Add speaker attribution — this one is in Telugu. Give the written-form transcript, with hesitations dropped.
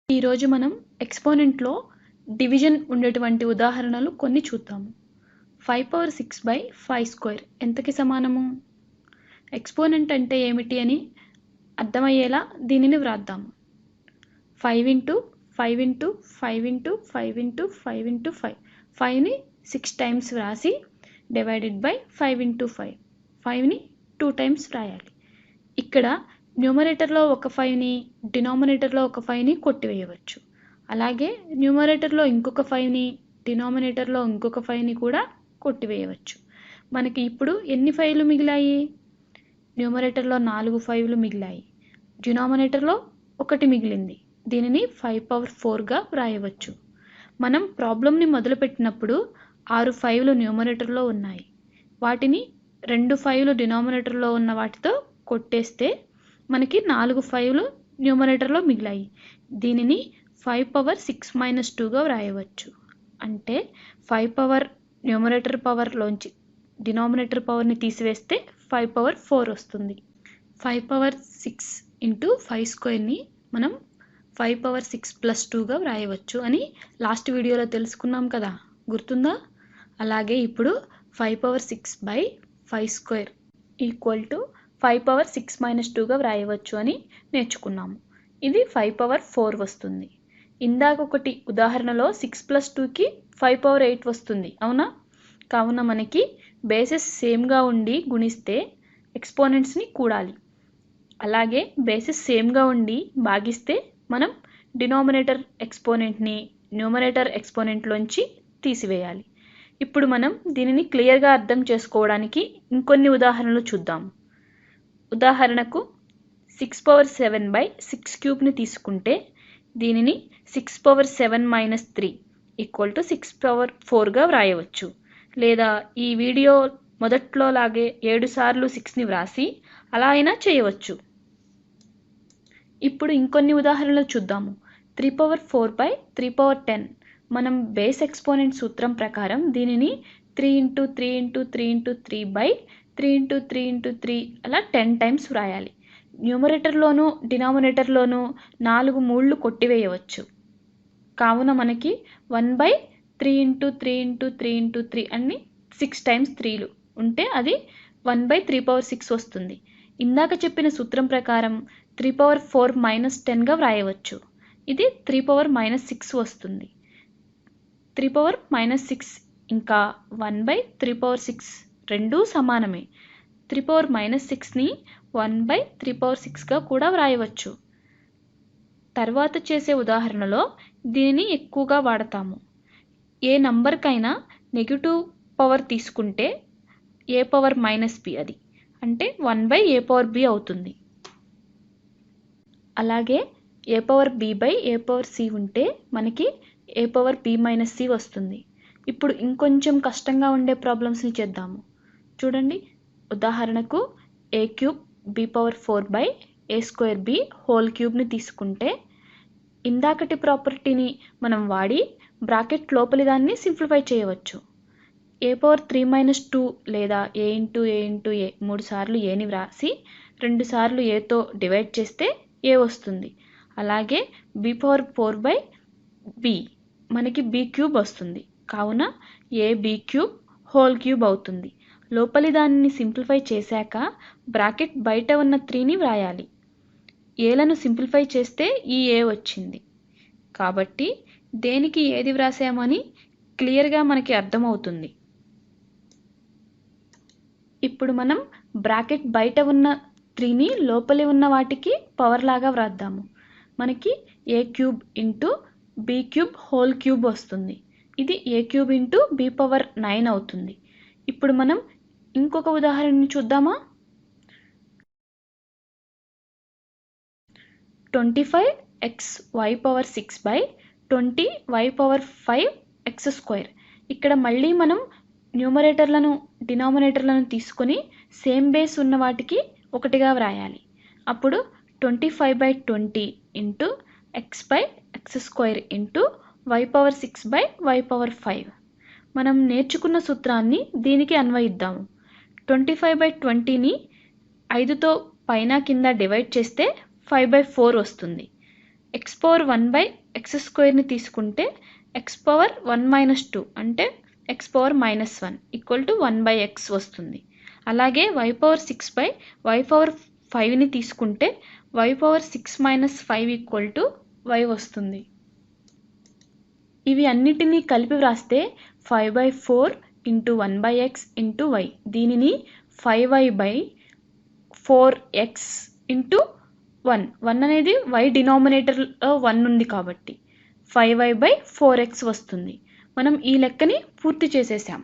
Speaker 1: ఈరోజు మనం ఎక్స్పోనెంట్లో డివిజన్ ఉండేటువంటి ఉదాహరణలు కొన్ని చూద్దాము. 5/6/5² ఎంతకి సమానము? ఎక్స్పోనెంట్ అంటే ఏమిటి అని అర్థమయ్యేలా దీనిని వ్రాద్దాము. 5 × 5 × 5 × 5 × 5 × 5 5ని 6 టైమ్స్ వ్రాసి డివైడెడ్ బై 5 × 5 5ని 2 టైమ్స్ వ్రాయాలి. ఇక్కడ న్యూమరేటర్లో ఒక 5ని డినామినేటర్లో ఒక 5ని కొట్టివేయవచ్చు. అలాగే న్యూమరేటర్లో ఇంకొక 5ని డినామినేటర్లో ఇంకొక 5ని కూడా కొట్టివేయవచ్చు. మనకి ఇప్పుడు ఎన్ని 5లు మిగిలాయి? న్యూమరేటర్లో 4 5లు మిగిలాయి, డినామినేటర్లో 1 మిగిలింది. దీనిని 5/4గా వ్రాయవచ్చు. మనం ప్రాబ్లంని మొదలుపెట్టినప్పుడు 6 5లు న్యూమరేటర్లో ఉన్నాయి. వాటిని 2 5లు డినామినేటర్లో ఉన్న వాటితో కొట్టేస్తే మనకి 4 5లు న్యూమరేటర్లో మిగిలాయి. దీనిని 5/6 - 2గా వ్రాయవచ్చు. అంటే 5 పవర్ న్యూమరేటర్ పవర్లోంచి డినామినేటర్ పవర్ని తీసివేస్తే 5/4 వస్తుంది. 5/6 × 5² మనం 5/6 + 2గా వ్రాయవచ్చు అని లాస్ట్ వీడియోలో తెలుసుకున్నాం కదా, గుర్తుందా? అలాగే ఇప్పుడు 5/6/5² = 5/6 - 2గా వ్రాయవచ్చు అని నేర్చుకున్నాము. ఇది 5/4 వస్తుంది. ఇందాక ఒకటి ఉదాహరణలో 6 + 2కి 5/8 వస్తుంది, అవునా? కావున మనకి బేసెస్ సేమ్గా ఉండి గుణిస్తే ఎక్స్పోనెంట్స్ని కూడాలి. అలాగే బేసెస్ సేమ్గా ఉండి భాగిస్తే మనం డినామినేటర్ ఎక్స్పోనెంట్ని న్యూమరేటర్ ఎక్స్పోనెంట్లోంచి తీసివేయాలి. ఇప్పుడు మనం దీనిని క్లియర్గా అర్థం చేసుకోవడానికి ఇంకొన్ని ఉదాహరణలు చూద్దాం. ఉదాహరణకు 6/7/6³ తీసుకుంటే దీనిని 6/7 - 3 = 6/4గా వ్రాయవచ్చు. లేదా ఈ వీడియో మొదట్లో లాగే 7 సార్లు 6ని వ్రాసి అలా అయినా చేయవచ్చు. ఇప్పుడు ఇంకొన్ని ఉదాహరణలు చూద్దాము. 3/4/3/10 మనం బేస్ ఎక్స్పోనెంట్ సూత్రం ప్రకారం దీనిని 3 × 3 × 3 × 3/3 × 3 × 3 అలా 10 టైమ్స్ వ్రాయాలి. న్యూమరేటర్లోనూ డినామినేటర్లోనూ 4 3లు కొట్టివేయవచ్చు. కావున మనకి 1/3 × 3 × 3 × 3 అన్ని 6 టైమ్స్ 3లు ఉంటే అది 1/3/6 వస్తుంది. ఇందాక చెప్పిన సూత్రం ప్రకారం 3/4 - 10గా వ్రాయవచ్చు. ఇది 3/6 వస్తుంది. 3/6 ఇంకా 1/3/6 రెండూ సమానమే. 3/6ని 1/3/6గా కూడా వ్రాయవచ్చు. తర్వాత చేసే ఉదాహరణలో దీనిని ఎక్కువగా వాడతాము. ఏ నంబర్కైనా నెగిటివ్ పవర్ తీసుకుంటే a⁻b అది అంటే 1/a⁻b అవుతుంది. అలాగే a⁻b/a⁻c ఉంటే మనకి a⁻b - c వస్తుంది. ఇప్పుడు ఇంకొంచెం కష్టంగా ఉండే ప్రాబ్లమ్స్ని చేద్దాము. చూడండి, ఉదాహరణకు a³ b⁴/a²b³ తీసుకుంటే ఇందాకటి ప్రాపర్టీని మనం వాడి బ్రాకెట్ లోపలి దాన్ని సింప్లిఫై చేయవచ్చు. a⁻3 - 2 లేదా a × a × a 3 సార్లు aని వ్రాసి 2 సార్లు aతో డివైడ్ చేస్తే a వస్తుంది. అలాగే b⁴/b మనకి b³ వస్తుంది. కావున ab³ అవుతుంది. లోపలి దానిని సింప్లిఫై చేశాక బ్రాకెట్ బయట ఉన్న 3ని వ్రాయాలి. ఏలను సింప్లిఫై చేస్తే ఈ a వచ్చింది. కాబట్టి దేనికి ఏది వ్రాసామని క్లియర్గా మనకి అర్థమవుతుంది. ఇప్పుడు మనం బ్రాకెట్ బయట ఉన్న 3ని లోపలి ఉన్న వాటికి పవర్ లాగా వ్రాద్దాము. మనకి a³ × b³ వస్తుంది. ఇది a³ × b⁹9 అవుతుంది. ఇప్పుడు మనం ఇంకొక ఉదాహరణని చూద్దామా? 25xy/6/20y5x². ఇక్కడ మళ్ళీ మనం న్యూమరేటర్లను డినామినేటర్లను తీసుకొని సేమ్ బేస్ ఉన్న వాటికి ఒకటిగా వ్రాయాలి. అప్పుడు 25/20 × x/x² y6/y5. మనం నేర్చుకున్న సూత్రాన్ని దీనికి అన్వయిద్దాము. 25/20ని 5తో పైన కింద డివైడ్ చేస్తే 5/4 వస్తుంది. ఎక్స్ పవర్ 1/x² తీసుకుంటే ఎక్స్ పవర్ 1 - 2 అంటే ఎక్స్ పవర్ -1 = 1/x వస్తుంది. అలాగే y పవర్ 6/y పవర్ 5 తీసుకుంటే y పవర్ 6 - 5 = y వస్తుంది. ఇవి అన్నిటినీ కలిపి వ్రాస్తే 5/4 × 1/x × y. దీనిని 5y/4x × 1 అనేది y డినామినేటర్లో 1 ఉంది కాబట్టి 5y/4x వస్తుంది. మనం ఈ లెక్కని పూర్తి చేసేసాం.